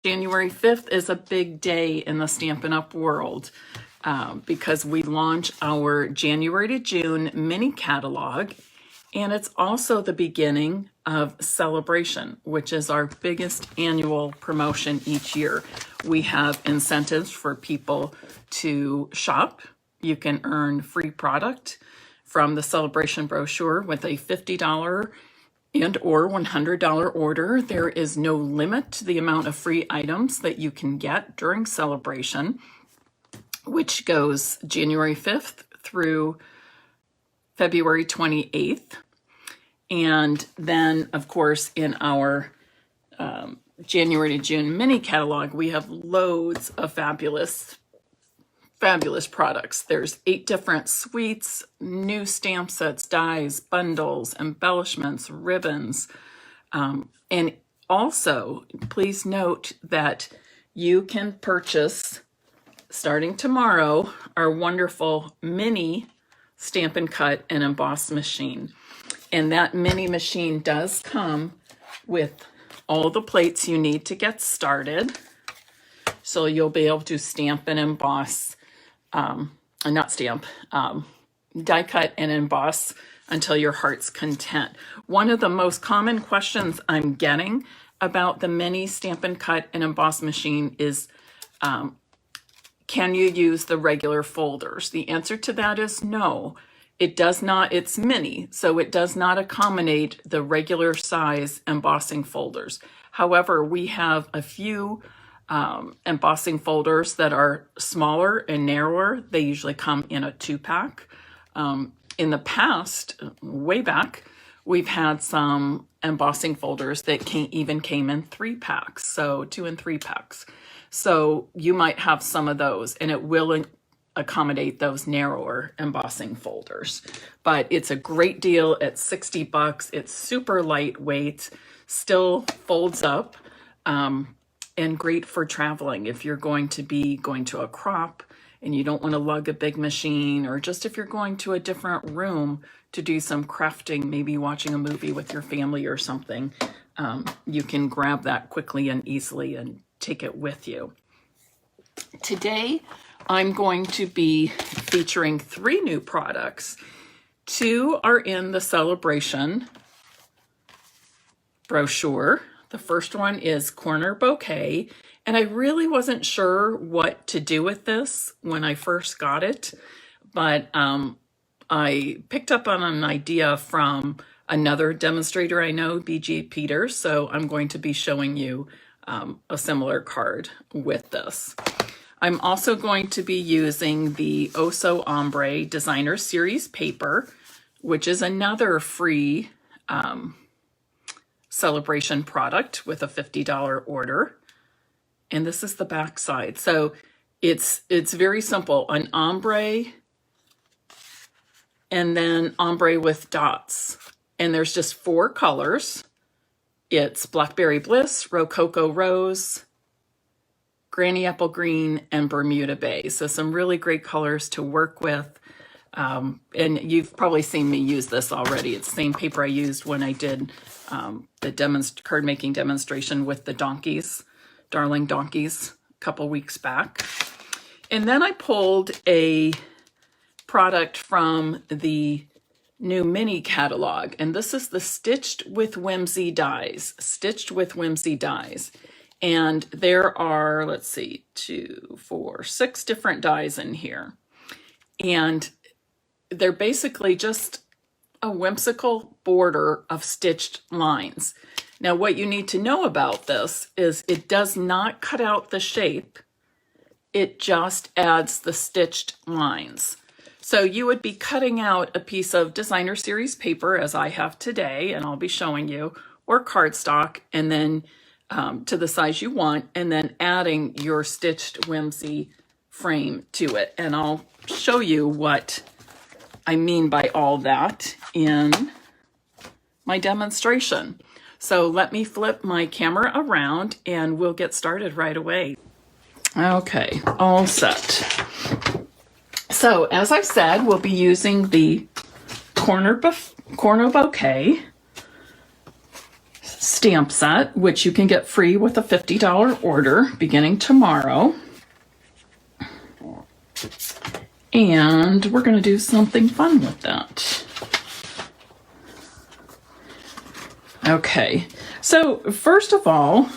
January 5th is a big day in the Stampin' Up! World because we launch our January to June mini catalog, and it's also the beginning of Celebration, which is our biggest annual promotion each year. We have incentives for people to shop. You can earn free product from the Celebration brochure with a $50 and or $100 order. There is no limit to the amount of free items that you can get during Celebration, which goes January 5th through February 28th. And then, of course, in our January to June mini catalog, we have loads of fabulous products. There's 8 different suites, new stamp sets, dies, bundles, embellishments, ribbons. And also, please note that you can purchase, starting tomorrow, our wonderful mini Stampin' Cut and Emboss machine. And that mini machine does come with all the plates you need to get started. So you'll be able to stamp and emboss, die cut and emboss until your heart's content. One of the most common questions I'm getting about the mini Stampin' Cut and Emboss machine is, can you use the regular folders? The answer to that is no. It does not. It's mini, so it does not accommodate the regular size embossing folders. However, we have a few embossing folders that are smaller and narrower. They usually come in a 2-pack. In the past, way back, we've had some embossing folders that even came in 3-packs, so 2 and 3 packs. So you might have some of those, and it will accommodate those narrower embossing folders. But it's a great deal at $60. It's super lightweight, still folds up, and great for traveling if you're going to a crop and you don't want to lug a big machine, or just if you're going to a different room to do some crafting, maybe watching a movie with your family or something, you can grab that quickly and easily and take it with you. Today, I'm going to be featuring 3 new products. 2 are in the Celebration brochure. The first one is Corner Bouquet, and I really wasn't sure what to do with this when I first got it, but I picked up on an idea from another demonstrator I know, BG Peters, so I'm going to be showing you a similar card with this. I'm also going to be using the Ombre Designer Series paper, which is another free Celebration product with a $50 order. And this is the back side. So it's very simple. An ombre and then ombre with dots. And there's just 4 colors. It's Blackberry Bliss, Rococo Rose, Granny Apple Green, and Bermuda Bay. So some really great colors to work with. And you've probably seen me use this already. It's the same paper I used when I did the card making demonstration with the donkeys, darling donkeys, a couple weeks back. And then I pulled a product from the new mini catalog, and this is the Stitched with Whimsy dies. Stitched with Whimsy dies. And there are, let's see, 2, 4, 6 different dies in here. And they're basically just a whimsical border of stitched lines. Now, what you need to know about this is it does not cut out the shape. It just adds the stitched lines. So you would be cutting out a piece of designer series paper, as I have today, and I'll be showing you, or cardstock, and then to the size you want, and then adding your Stitched Whimsy frame to it. And I'll show you what I mean by all that in my demonstration. So let me flip my camera around and we'll get started right away. Okay, all set. So as I said, we'll be using the Corner Bouquet. stamp set, which you can get free with a $50 order beginning tomorrow. And we're going to do something fun with that. Okay, so first of all,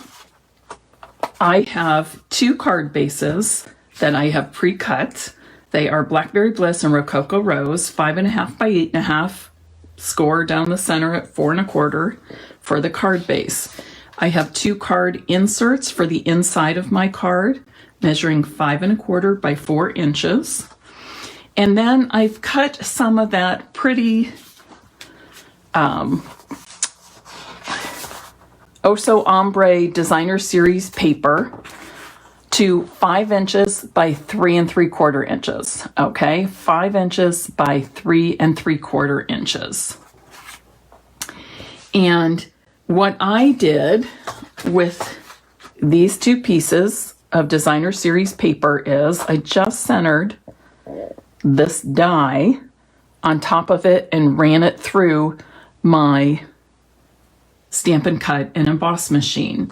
I have 2 card bases that I have pre-cut. They are Blackberry Bliss and Rococo Rose, 5.5 by 8.5, score down the center at 4 1/4 for the card base. I have 2 card inserts for the inside of my card, measuring 5 1/4 by 4 inches. And then I've cut some of that pretty Oso Ombre Designer Series paper to 5 inches by 3 3/4 inches. Okay, 5 inches by 3 3/4 inches. And what I did with these 2 pieces of Designer Series paper is I just centered this die on top of it and ran it through my Stampin' Cut and Emboss machine.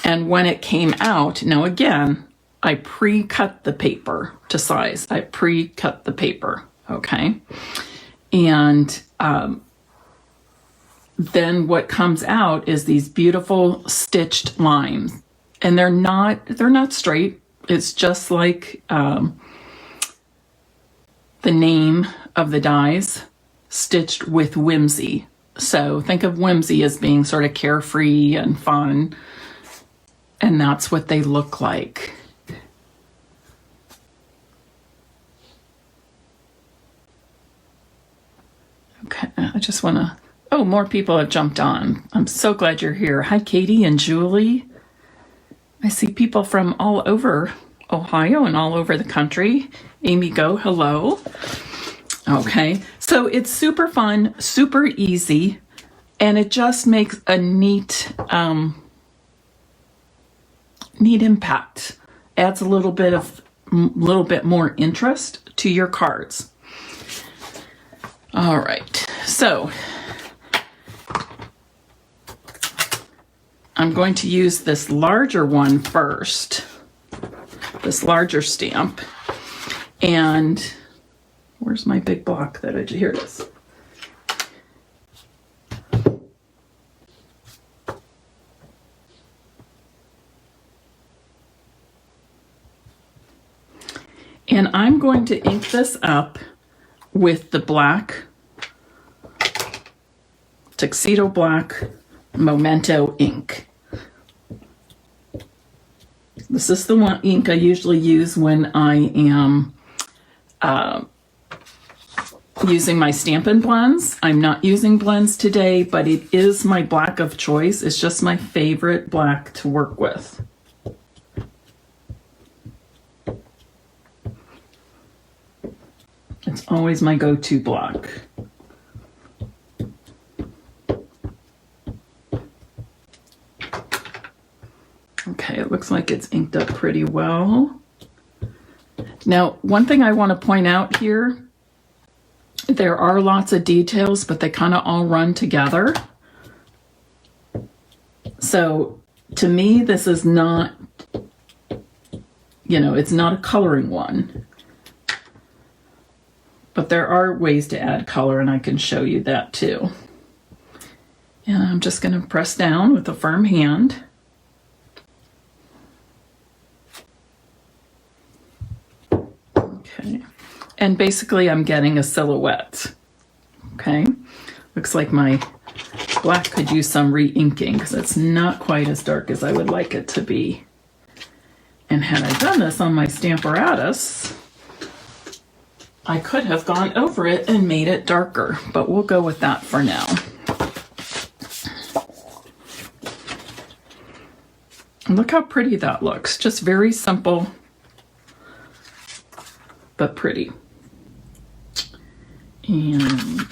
And when it came out, now again, I pre-cut the paper to size. I pre-cut the paper, okay? And then what comes out is these beautiful stitched lines. And they're not straight. It's just like the name of the dies, stitched with whimsy. So think of whimsy as being sort of carefree and fun, and that's what they look like. Okay, I just want to, oh, more people have jumped on. I'm so glad you're here. Hi, Katie and Julie. I see people from all over Ohio and all over the country. Amy Go, hello. Okay, so it's super fun, super easy, and it just makes a neat impact. Adds a little bit more interest to your cards. All right, so I'm going to use this larger one first, this larger stamp. And where's my big block that I did? Here it is. And I'm going to ink this up with the black, Tuxedo Black Memento ink. This is the one ink I usually use when I am using my Stampin' blends. I'm not using blends today, but it is my black of choice. It's just my favorite black to work with. It's always my go-to block. Okay, it looks like it's inked up pretty well. Now, one thing I want to point out here, there are lots of details, but they kind of all run together. So to me, this is not, it's not a coloring one. But there are ways to add color, and I can show you that too. And I'm just going to press down with a firm hand. Okay. And basically I'm getting a silhouette. Okay. Looks like my black could use some re-inking because it's not quite as dark as I would like it to be. And had I done this on my Stamparatus, I could have gone over it and made it darker, but we'll go with that for now. And look how pretty that looks. Just very simple, but pretty. And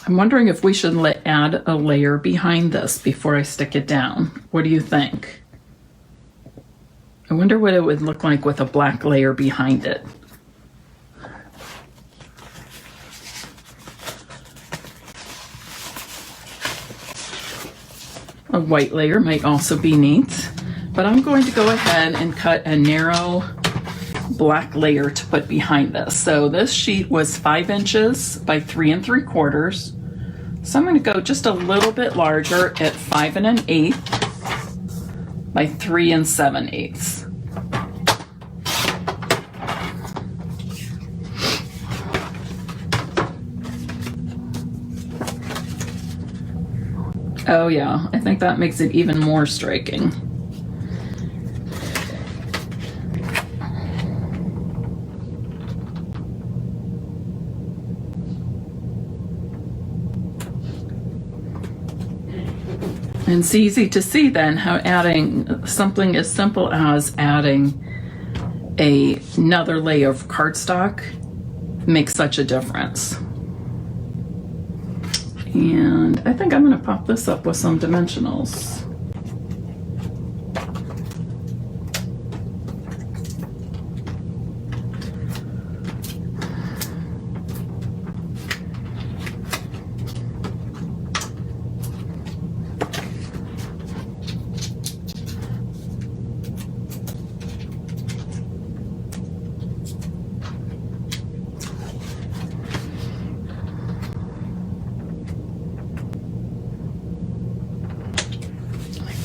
I'm wondering if we should add a layer behind this before I stick it down. What do you think? I wonder what it would look like with a black layer behind it. A white layer might also be neat, but I'm going to go ahead and cut a narrow black layer to put behind this. So this sheet was 5 inches by 3 3/4. So I'm going to go just a little bit larger at 5 1/8 by 3 7/8. Oh yeah, I think that makes it even more striking. And it's easy to see then how adding something as simple as adding another layer of cardstock makes such a difference. And I think I'm going to pop this up with some dimensionals.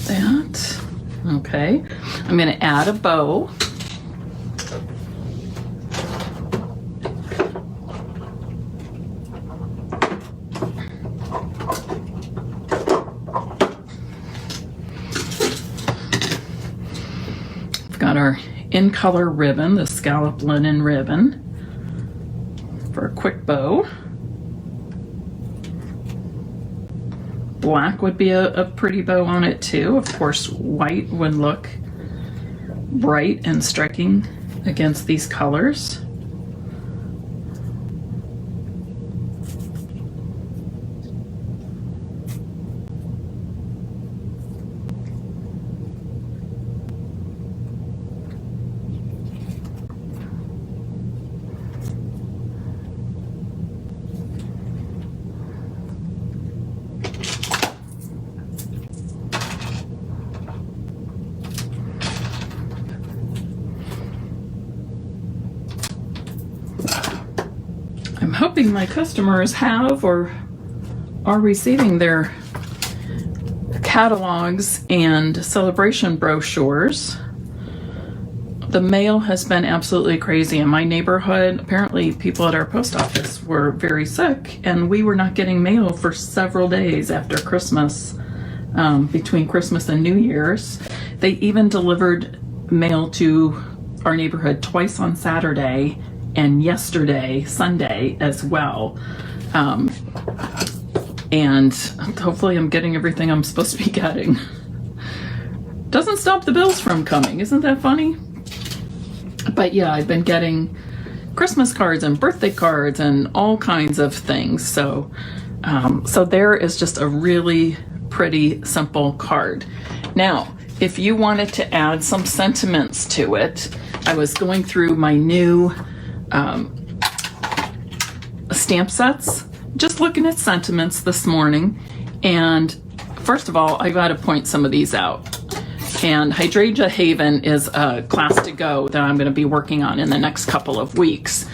That. Okay, I'm going to add a bow. We've got our in color ribbon, the scallop linen ribbon for a quick bow. Black would be a pretty bow on it too. Of course, white would look bright and striking against these colors. I'm hoping my customers have or are receiving their catalogs and celebration brochures. The mail has been absolutely crazy in my neighborhood. Apparently people at our post office were very sick and we were not getting mail for several days after Christmas, between Christmas and New Year's. They even delivered mail to our neighborhood twice on Saturday and yesterday, Sunday, as well. And hopefully I'm getting everything I'm supposed to be getting. Doesn't stop the bills from coming, isn't that funny? But yeah, I've been getting Christmas cards and birthday cards and all kinds of things. So, so there is just a really pretty simple card. Now, if you wanted to add some sentiments to it, I was going through my new stamp sets, just looking at sentiments this morning, and first of all, I got to point some of these out. And Hydrangea Haven is a class to go that I'm going to be working on in the next couple of weeks.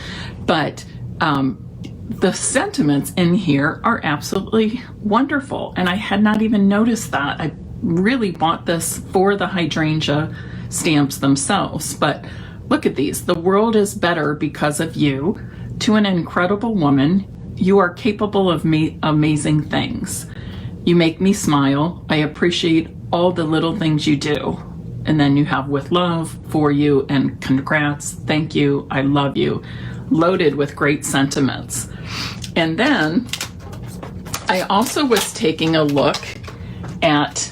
But the sentiments in here are absolutely wonderful, and I had not even noticed that. I really bought this for the hydrangea stamps themselves, but look at these. The world is better because of you. To an incredible woman, you are capable of amazing things. You make me smile. I appreciate all the little things you do. And then you have with love, for you, and congrats, thank you, I love you. Loaded with great sentiments. And then I also was taking a look at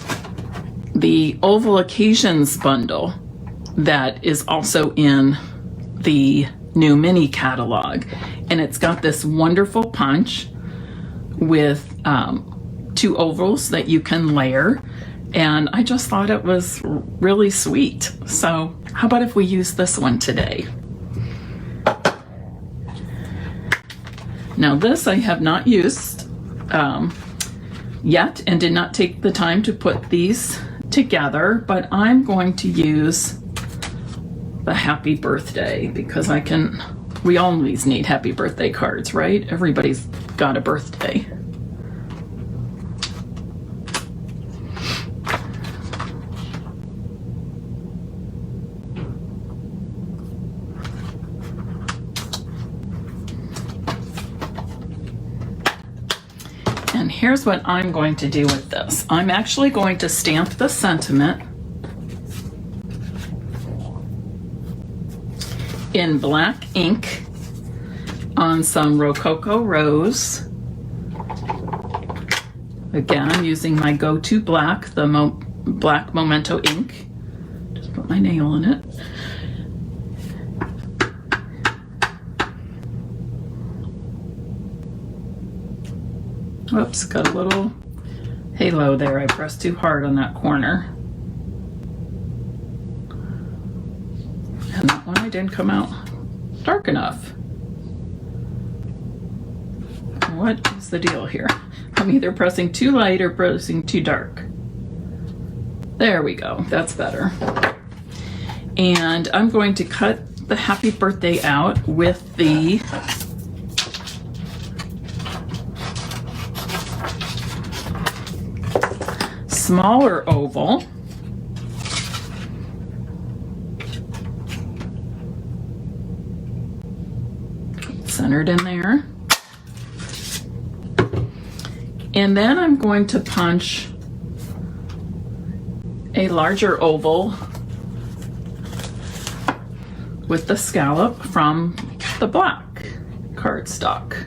the Oval Occasions bundle that is also in the new mini catalog, and it's got this wonderful punch with 2 ovals that you can layer, And I just thought it was really sweet. So how about if we use this one today? Now this I have not used yet and did not take the time to put these together, but I'm going to use the happy birthday because we always need happy birthday cards, right? Everybody's got a birthday. And here's what I'm going to do with this. I'm actually going to stamp the sentiment in black ink on some Rococo Rose. Again, I'm using my go-to black, the black Memento ink. Just put my nail in it. Whoops, got a little halo there. I pressed too hard on that corner. And that one I didn't come out dark enough. What is the deal here? I'm either pressing too light or pressing too dark. There we go, that's better. And I'm going to cut the happy birthday out with the smaller oval. Centered in there. And then I'm going to punch a larger oval with the scallop from the black cardstock.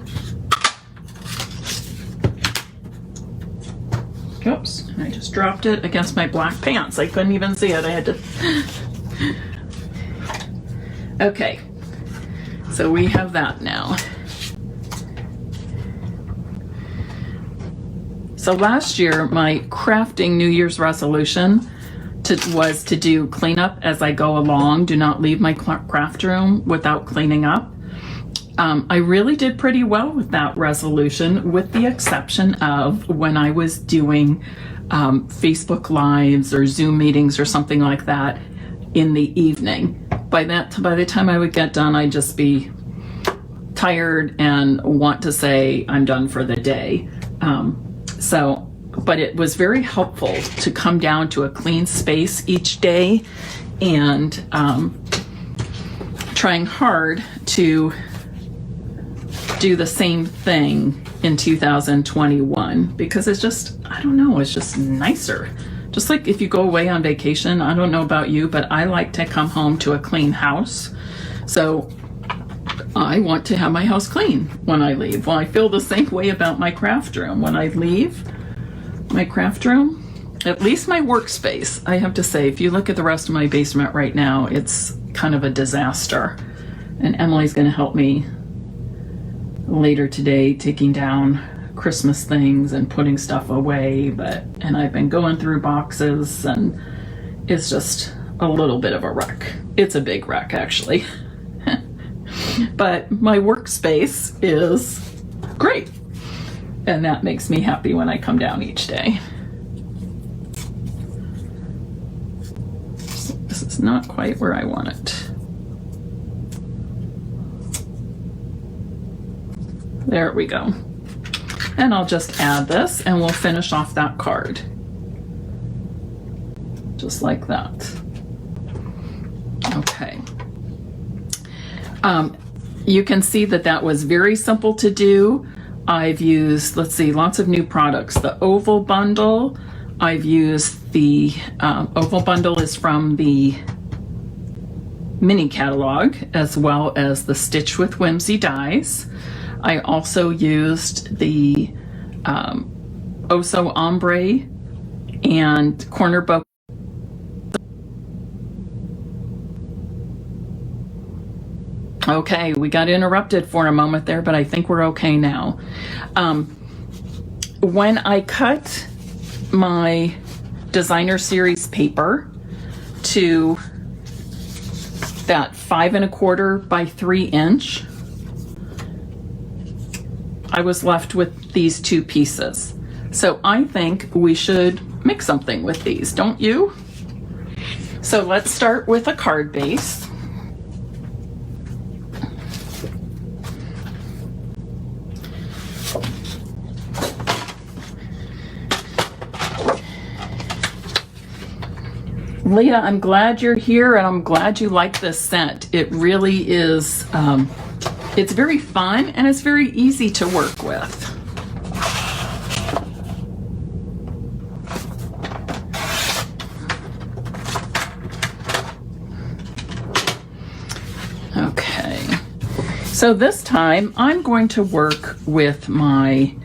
Oops, I just dropped it against my black pants. I couldn't even see it. I had to... Okay, so we have that now. So last year, my crafting New Year's resolution was to do cleanup as I go along. Do not leave my craft room without cleaning up. I really did pretty well with that resolution, with the exception of when I was doing Facebook Lives or Zoom meetings or something like that in the evening. By the time I would get done, I'd just be tired and want to say I'm done for the day. But it was very helpful to come down to a clean space each day and trying hard to do the same thing in 2021 because it's just, I don't know, it's just nicer. Just like if you go away on vacation, I don't know about you, but I like to come home to a clean house. So I want to have my house clean when I leave. Well, I feel the same way about my craft room. When I leave my craft room, at least my workspace, I have to say, if you look at the rest of my basement right now, it's kind of a disaster. And Emily's going to help me later today taking down Christmas things and putting stuff away, and I've been going through boxes and it's just a little bit of a wreck. It's a big wreck actually. But my workspace is great and that makes me happy when I come down each day. This is not quite where I want it. There we go. And I'll just add this and we'll finish off that card. Just like that. Okay. You can see that that was very simple to do. I've used, let's see, lots of new products. The oval bundle, I've used the oval bundle is from the mini catalog, as well as the Stitch with Whimsy dies. I also used the Oso Ombre and Corner Bouquet. Okay, we got interrupted for a moment there, but I think we're okay now. When I cut my designer series paper to that 5 1/4 by 3 inch, I was left with these 2 pieces. So I think we should make something with these, don't you? So let's start with a card base. Leah, I'm glad you're here and I'm glad you like this scent. It really is, it's very fun and it's very easy to work with. Okay, so this time I'm going to work with my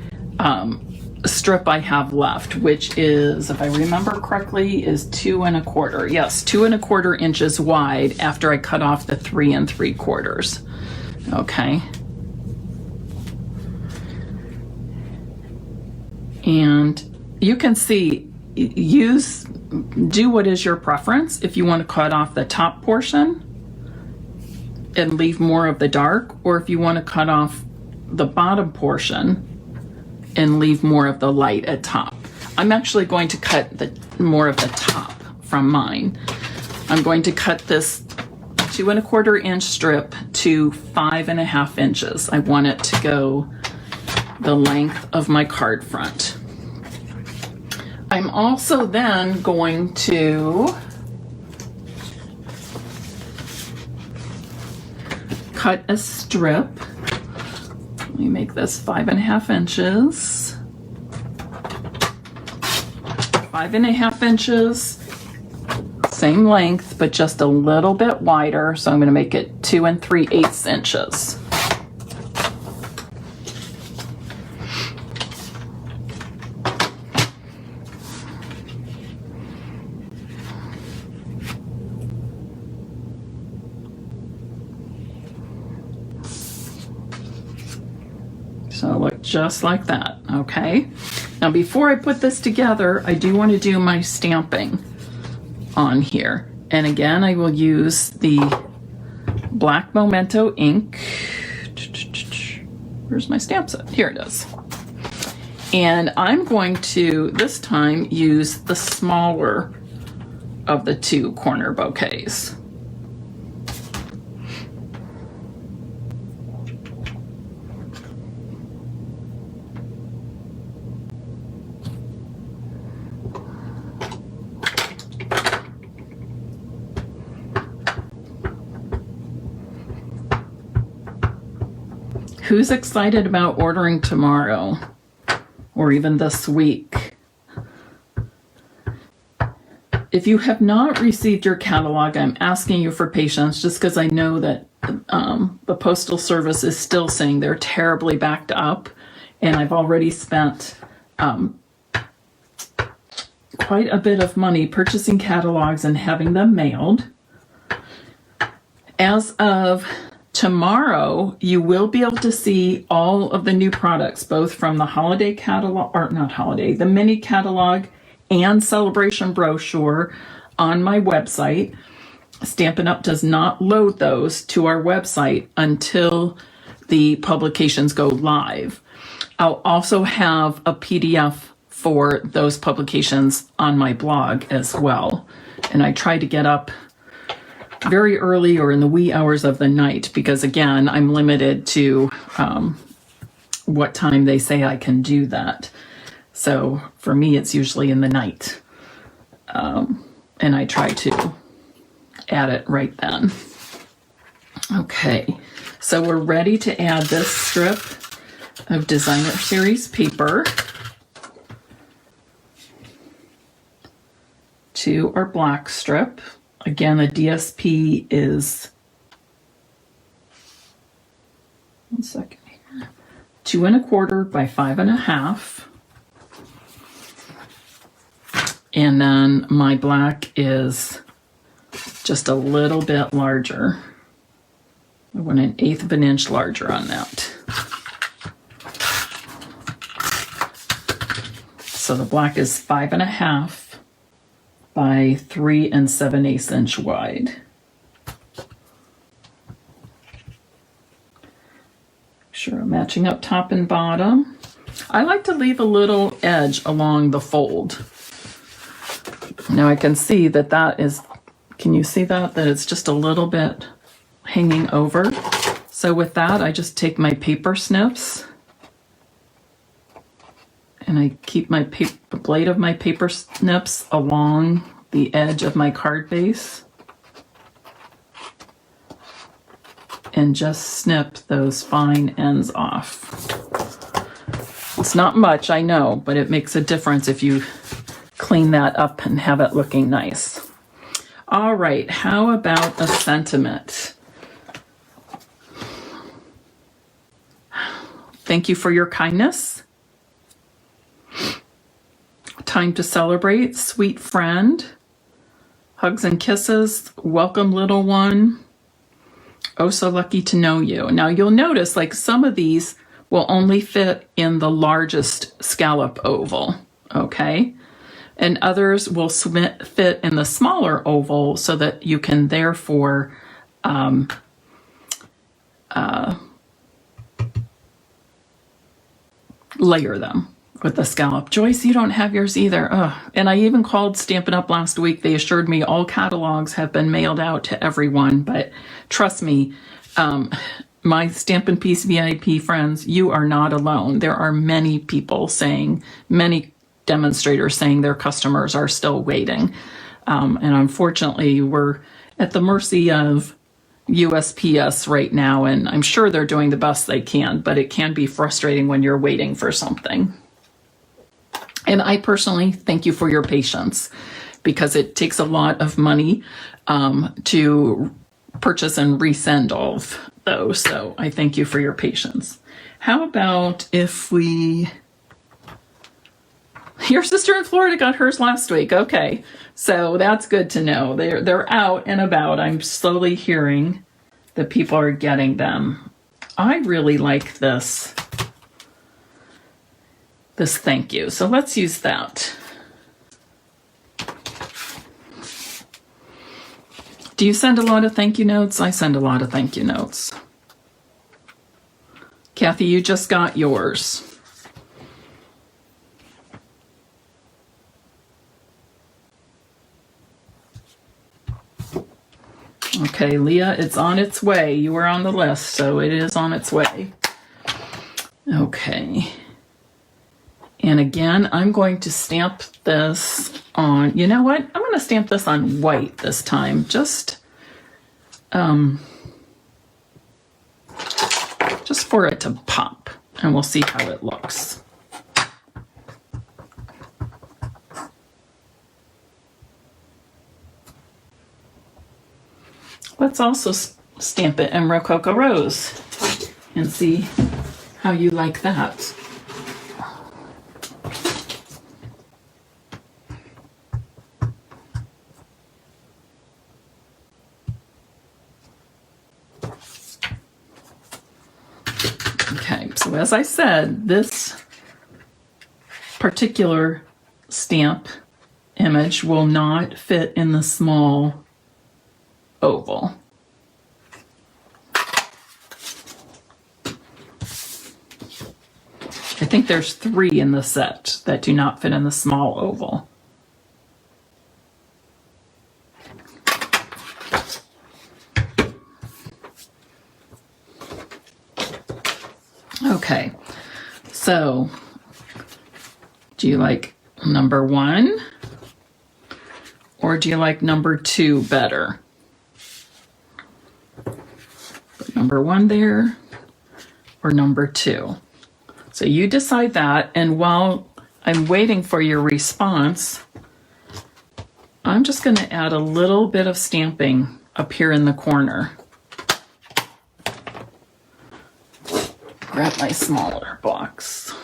strip I have left, which is, if I remember correctly, is 2 1/4. Yes, 2 1/4 inches wide after I cut off the 3 3/4. Okay. And you can see, do what is your preference. If you want to cut off the top portion and leave more of the dark, or if you want to cut off the bottom portion and leave more of the light at top. I'm actually going to cut more of the top from mine. I'm going to cut this 2 1/4 inch strip to 5 1/2 inches. I want it to go the length of my card front. I'm also then going to cut a strip. Let me make this 5 1/2 inches. 5 1/2 inches, same length, but just a little bit wider. So I'm going to make it 2 3/8 inches. So look just like that, okay? Now before I put this together, I do want to do my stamping on here. And again, I will use the black Memento ink. Where's my stamp set? Here it is. And I'm going to, this time, use the smaller of the 2 corner bouquets. Who's excited about ordering tomorrow or even this week? If you have not received your catalog, I'm asking you for patience just because I know that the Postal Service is still saying they're terribly backed up, and I've already spent quite a bit of money purchasing catalogs and having them mailed. As of tomorrow, you will be able to see all of the new products, both from the holiday catalog, or not holiday, the mini catalog and celebration brochure on my website. Stampin' Up! Does not load those to our website until the publications go live. I'll also have a PDF for those publications on my blog as well. And I try to get up very early or in the wee hours of the night because, again, I'm limited to what time they say I can do that. So for me, it's usually in the night. And I try to add it right then. Okay, so we're ready to add this strip of designer series paper to our black strip. Again, the DSP is, 1 second here, 2 1/4 by 5 1/2. And then my black is just a little bit larger. I want 1/8 of an inch larger on that. So the black is 5 1/2 by 3 7/8 inch wide. Sure, matching up top and bottom. I like to leave a little edge along the fold. Now I can see that that is, can you see that? That it's just a little bit hanging over. So with that, I just take my paper snips and I keep my blade of my paper snips along the edge of my card base and just snip those fine ends off. It's not much, I know, but it makes a difference if you clean that up and have it looking nice. All right, how about a sentiment? Thank you for your kindness. Time to celebrate, sweet friend. Hugs and kisses, welcome little one. Oh, so lucky to know you. Now you'll notice like some of these will only fit in the largest scallop oval, okay? And others will fit in the smaller oval so that you can therefore layer them with the scallop. Joyce, you don't have yours either. Ugh. And I even called Stampin' Up! Last week. They assured me all catalogs have been mailed out to everyone, but trust me, my Stampin' Piece VIP friends, you are not alone. There are many people saying, many demonstrators saying their customers are still waiting. And unfortunately, we're at the mercy of USPS right now, and I'm sure they're doing the best they can, but it can be frustrating when you're waiting for something. And I personally thank you for your patience, because it takes a lot of money to purchase and resend all of those. So I thank you for your patience. How about if we... Your sister in Florida got hers last week. Okay, so that's good to know. They're out and about. I'm slowly hearing that people are getting them. I really like this thank you. So let's use that. Do you send a lot of thank you notes? I send a lot of thank you notes. Kathy, you just got yours. Okay, Leah, it's on its way. You were on the list, so it is on its way. Okay. And again, I'm going to stamp this on, you know what? I'm going to stamp this on white this time, just for it to pop, and we'll see how it looks. Let's also stamp it in Rococo Rose and see how you like that. Okay, so as I said, this particular stamp image will not fit in the small oval. I think there's 3 in the set that do not fit in the small oval. Okay, so do you like number 1 or do you like number 2 better? Put number 1 there or number 2. So you decide that, and while I'm waiting for your response, I'm just going to add a little bit of stamping up here in the corner. Grab my smaller box.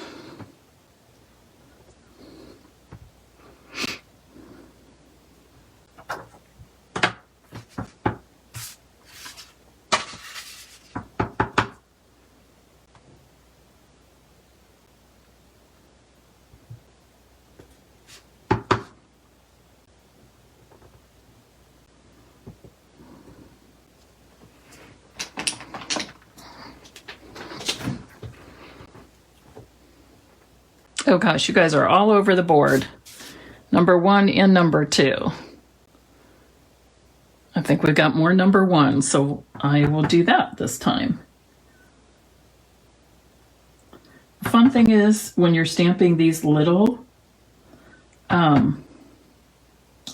Oh gosh, you guys are all over the board. Number 1 and number 2. I think we've got more number 1, so I will do that this time. The fun thing is when you're stamping these little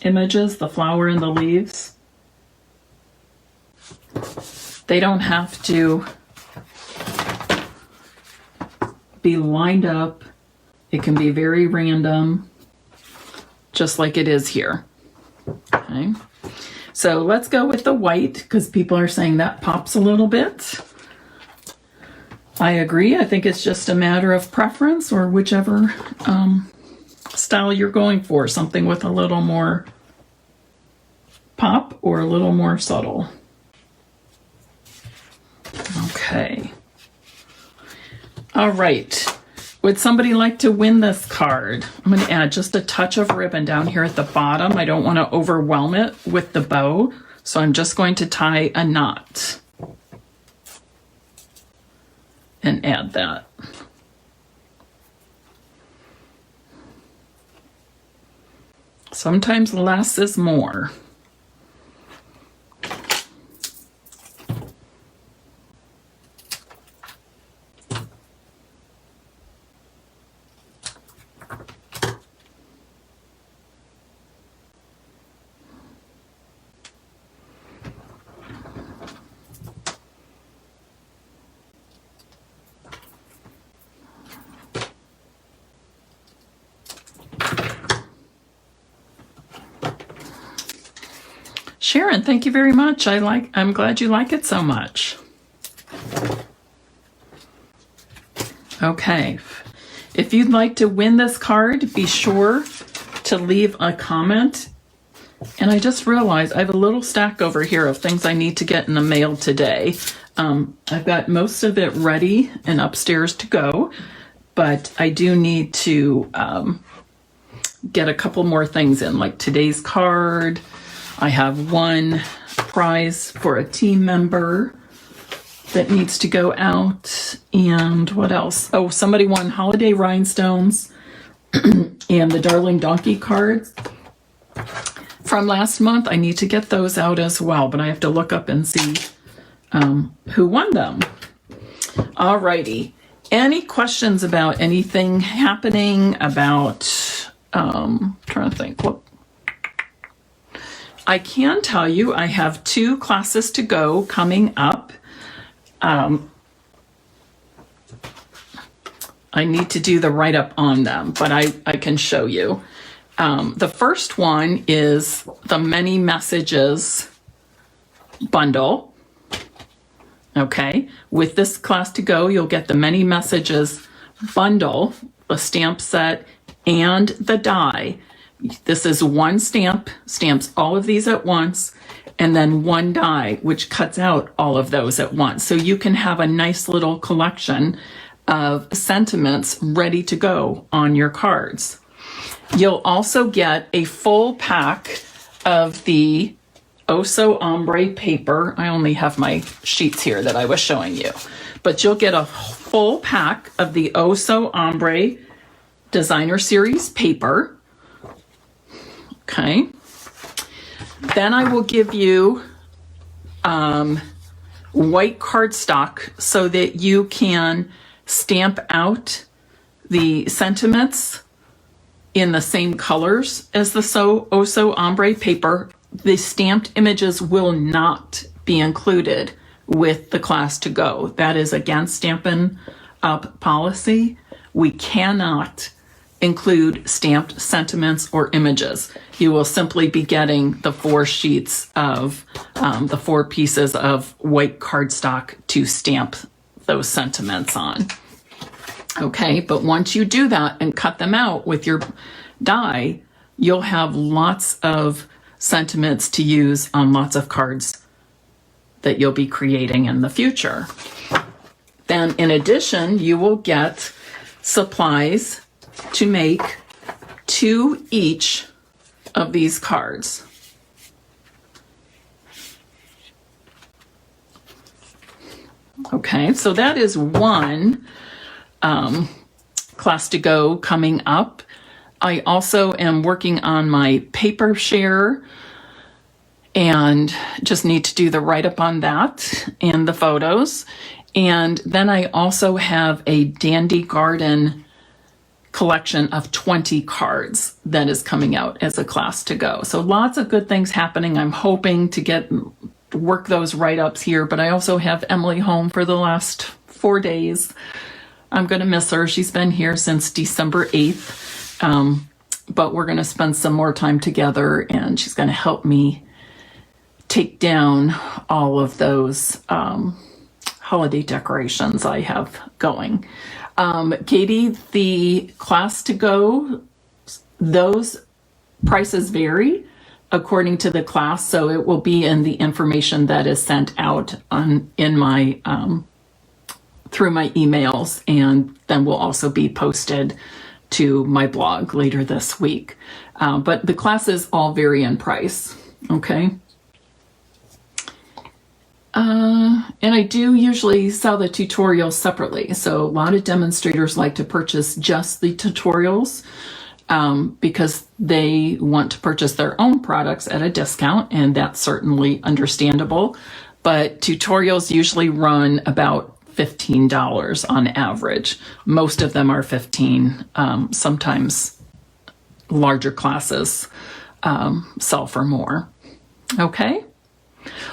images, the flower and the leaves, they don't have to be lined up. It can be very random, just like it is here. Okay, so let's go with the white because people are saying that pops a little bit. I agree. I think it's just a matter of preference or whichever style you're going for, something with a little more pop or a little more subtle. Okay. All right. Would somebody like to win this card? I'm going to add just a touch of ribbon down here at the bottom. I don't want to overwhelm it with the bow, so I'm just going to tie a knot and add that. Sometimes less is more. Sharon, thank you very much. I'm glad you like it so much. Okay. If you'd like to win this card, be sure to leave a comment. And I just realized I have a little stack over here of things I need to get in the mail today. I've got most of it ready and upstairs to go, but I do need to get a couple more things in, like today's card. I have one prize for a team member that needs to go out. And what else? Oh, somebody won holiday rhinestones and the Darling Donkey cards from last month. I need to get those out as well, but I have to look up and see who won them. Alrighty. Any questions about anything happening about, trying to think, what? I can tell you I have 2 classes to go coming up. I need to do the write-up on them, but I can show you. The first one is the Many Messages bundle. Okay, with this class to go, you'll get the Many Messages bundle, the stamp set, and the die. This is one stamp, stamps all of these at once, and then one die, which cuts out all of those at once. So you can have a nice little collection of sentiments ready to go on your cards. You'll also get a full pack of the Oso Ombre paper. I only have my sheets here that I was showing you, but you'll get a full pack of the Oso Ombre Designer Series paper. Okay. Then I will give you white cardstock so that you can stamp out the sentiments in the same colors as the Oso Ombre paper. The stamped images will not be included with the class to go. That is against Stampin' Up policy. We cannot include stamped sentiments or images. You will simply be getting the 4 sheets of the 4 pieces of white cardstock to stamp those sentiments on. Okay, but once you do that and cut them out with your die, you'll have lots of sentiments to use on lots of cards that you'll be creating in the future. Then in addition, you will get supplies to make 2 each of these cards. Okay, so that is one class to go coming up. I also am working on my paper share and just need to do the write-up on that and the photos. And then I also have a Dandy Garden collection of 20 cards that is coming out as a class to go. So lots of good things happening. I'm hoping to work those write-ups here, but I also have Emily home for the last 4 days. I'm going to miss her. She's been here since December 8th. But we're going to spend some more time together, and she's going to help me take down all of those holiday decorations I have going. Katie, the class to go, those prices vary according to the class, so it will be in the information that is sent out in my through my emails, and then will also be posted to my blog later this week. But the classes all vary in price, okay? And I do usually sell the tutorials separately. So a lot of demonstrators like to purchase just the tutorials because they want to purchase their own products at a discount, and that's certainly understandable. But tutorials usually run about $15 on average. Most of them are $15. Sometimes larger classes sell for more. Okay?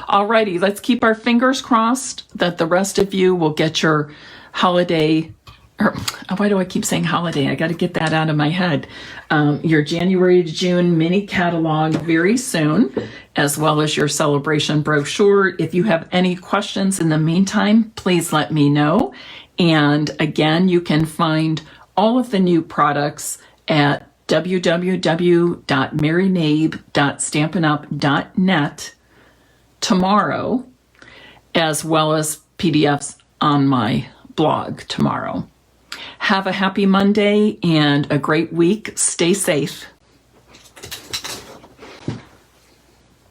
Alrighty, let's keep our fingers crossed that the rest of you will get your holiday, or why do I keep saying holiday? I got to get that out of my head. Your January to June mini catalog very soon, as well as your celebration brochure. If you have any questions in the meantime, please let me know. And again, you can find all of the new products at www.maryknabe.stampinup.net tomorrow, as well as PDFs on my blog tomorrow. Have a happy Monday and a great week. Stay safe.